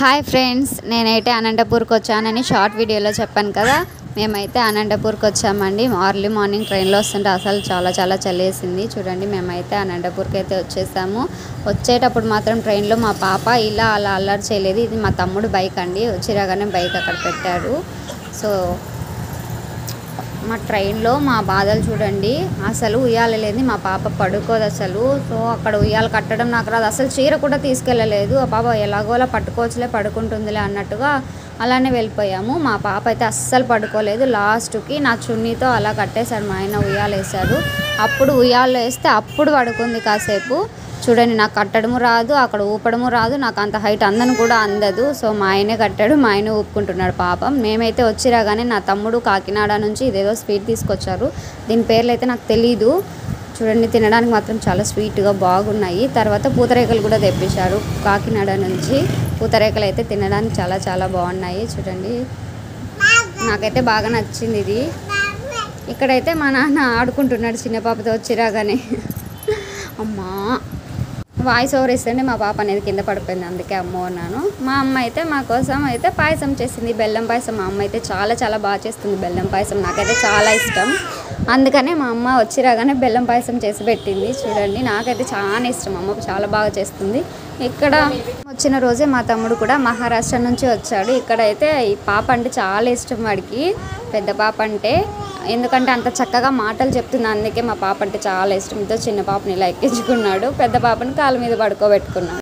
Hi friends, నేనైతే అనంతపూర్కి వచ్చానని short వీడియోలో చెప్పాను కదా. మేమైతే అనంతపూర్కి వచ్చామండి. ఎర్లీ మార్నింగ్ ట్రైన్లో వస్తుంటే అసలు చాలా చలేసింది. చూడండి, మేమైతే అనంతపూర్కి అయితే వచ్చేసాము. వచ్చేటప్పుడు మాత్రం ట్రైన్లో మా పాప ఇలా అలా అల్లరి చేయలేదు. ఇది మా తమ్ముడు బైక్ అండి. వచ్చిరాగానే బైక్ అక్కడ పెట్టారు. సో మా ట్రైన్లో మా బాధలు చూడండి. అసలు ఉయ్యాల లేదు, మా పాప పడుకోదు అసలు. సో అక్కడ ఉయ్యాల కట్టడం నాకు రాదు. అసలు చీర కూడా తీసుకెళ్ళలేదు. ఆ పాప ఎలాగోలా పట్టుకోవచ్చులే, పడుకుంటుందిలే అన్నట్టుగా అలానే వెళ్ళిపోయాము. మా పాప అయితే అస్సలు పడుకోలేదు. లాస్ట్కి నా చున్నీతో అలా కట్టేశాడు మా ఆయన. ఉయ్యాల వేశాడు. అప్పుడు ఉయ్యాల వేస్తే అప్పుడు పడుకుంది కాసేపు. చూడండి, నాకు కట్టడము రాదు, అక్కడ ఊపడము రాదు, నాకు అంత హైట్ అందని కూడా అందదు. సో మా ఆయనే కట్టాడు, మా ఆయన ఊపుకుంటున్నాడు పాపం. మేమైతే వచ్చిరాగానే నా తమ్ముడు కాకినాడ నుంచి ఇదేదో స్వీట్ తీసుకొచ్చారు. దీని పేర్లు అయితే నాకు తెలీదు. చూడండి, తినడానికి మాత్రం చాలా స్వీట్గా బాగున్నాయి. తర్వాత పూతరేకలు కూడా తెప్పించారు కాకినాడ నుంచి. పూతరేకలు అయితే తినడానికి చాలా బాగున్నాయి. చూడండి, నాకైతే బాగా నచ్చింది ఇది. ఇక్కడైతే మా నాన్న ఆడుకుంటున్నాడు చిన్న పాపతో వచ్చిరాగానే. అమ్మా, వాయిస్ ఓవర్ ఇస్తుంటే మా పాప అనేది కింద పడిపోయింది, అందుకే అమ్మో అన్నాను. మా అమ్మ అయితే మా కోసం అయితే పాయసం చేసింది, బెల్లం పాయసం. మా అమ్మ అయితే చాలా బాగా చేస్తుంది బెల్లం పాయసం. నాకైతే చాలా ఇష్టం. అందుకనే మా అమ్మ వచ్చిరాగానే బెల్లం పాయసం చేసి పెట్టింది. చూడండి, నాకైతే చాలా ఇష్టం. అమ్మ చాలా బాగా చేస్తుంది. ఇక్కడ వచ్చిన రోజే మా తమ్ముడు కూడా మహారాష్ట్ర నుంచి వచ్చాడు. ఇక్కడైతే ఈ పాప అంటే చాలా ఇష్టం వాడికి, పెద్ద పాప అంటే. ఎందుకంటే అంత చక్కగా మాటలు చెప్తుంది, అందుకే మా పాప అంటే చాలా ఇష్టంతో చిన్న పాపని ఇలా ఎక్కించుకున్నాడు. పెద్ద పాపని కాళ్ళ మీద పడుకోబెట్టుకున్నాడు.